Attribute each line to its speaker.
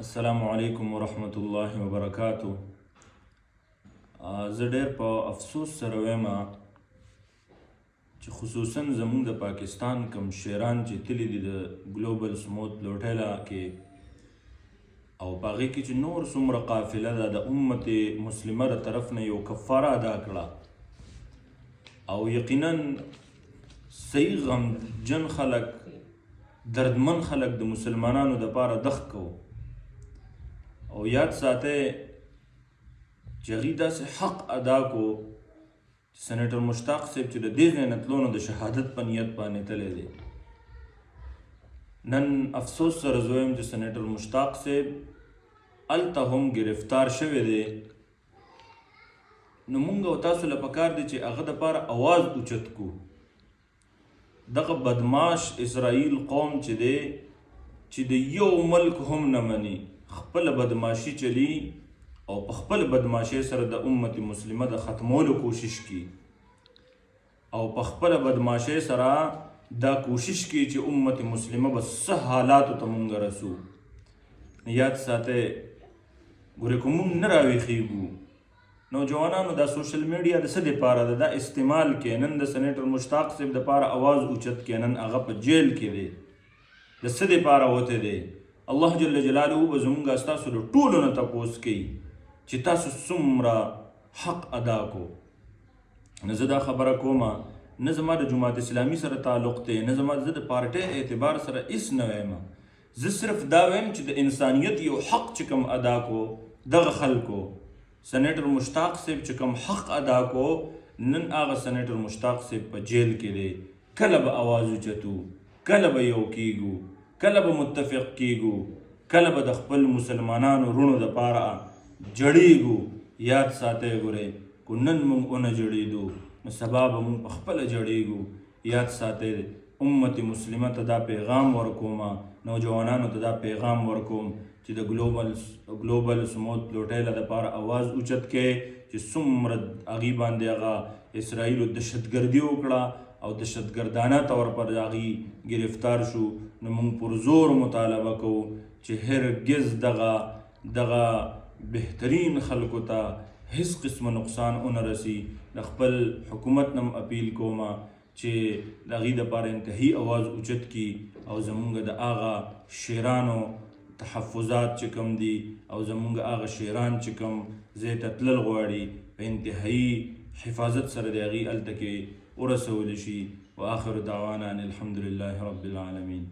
Speaker 1: السلام علیکم ورحمت الله وبرکاتو. زه ډېر په افسوس سره وایم چې خصوصا زموږ د پاکستان کوم شیران چې تللي دي د ګلوبل سموت لوټیلا کې او په هغې کې چې نور څومره قافله ده د امت مسلمه د طرف نه یو کفاره ادا کړه او یقینا صحیح غمجن خلک دردمن خلک د مسلمانانو دپاره دخ کو او یاد ساتئ چې هغوی داسې حق ادا کو چې سینیټر مشتاق صاحب چې د دې ځای نه تلو نو د شهادت په نیت باندې تللی دی. نن افسوس سره زه وایم چې سینیټر مشتاق صاحب هلته هم گرفتار شوی دی نو موږ او تاسو له پکار دی چې هغه دپاره اواز اوچت کو. دغه بدماش اسرائیل قوم چې دی چې د یو ملک هم نه مني خپل بدماشي چلی او په خپل بدماشي سره د امت مسلمه د ختمولو کوشش کی او په خپل بدماشي سره دا کوشش کی چې امت مسلمه به څه حالاتو ته مونږ رسو. یاد ساتئ ګورې که مونږ نه راویښیږو نوجوانانو دا سوشل میډیا د څه دپاره ده دا استعمال کې نن د سینیټر مشتاق صاحب دپاره اواز اوچت کې نن هغه په جیل کې دی د څه دپاره وتی دی. الله جل جلاله به زموږ ستاسو د ټولو نه تپوس کوي چې تاسو څومره حق ادا کو. نه زه دا خبره کومه نه زما د جماعت اسلامي سره تعلق دی نه زما زه د پارټۍ اعتبار سره هېڅ نه وایم. زه صرف دا وایم چې د انسانیت یو حق چې کوم ادا کو دغه خلکو سینیټر مشتاق صاحب چې کوم حق ادا کو نن هغه سینیټر مشتاق صاحب په جیل کې دی. کله به اواز اوچتو کله به یو کیږو کله به متفق کیږو کله به د خپل مسلمانانو رونو دپاره جړیږو. یاد ساتئ ګورئ کو نن موږ ونه جړېدو نو سبا به موږ په خپله جړیږو. یاد ساتئ امت مسلمه ته دا پیغام ورکوم نوجوانانو ته دا پیغام ورکوم چې د ګلوبل سموت لوټیلا دپاره اواز اوچت کړئ چې څومره هغې باندې هغه اسرائیلو دهشتګردي وکړه او دهشتګردانه طور پر هغې گرفتار شو نو موږ پر زور مطالبه کوو چې هرګز دغه بهترین خلکو ته هیڅ قسمه نقصان ونه رسی. د خپل حکومت نم اپیل کوم چې د هغې دپاره انتهایی اواز اوچت کي او زموږ د هغه شیرانو تحفظات چې کوم دي او زموږ هغه شیران چې کوم ځای ته تلل غواړي په انتهایی حفاظت سره د هغې هلته کې ورسولی شي. واخر دعوانا ان الحمد لله رب العالمین.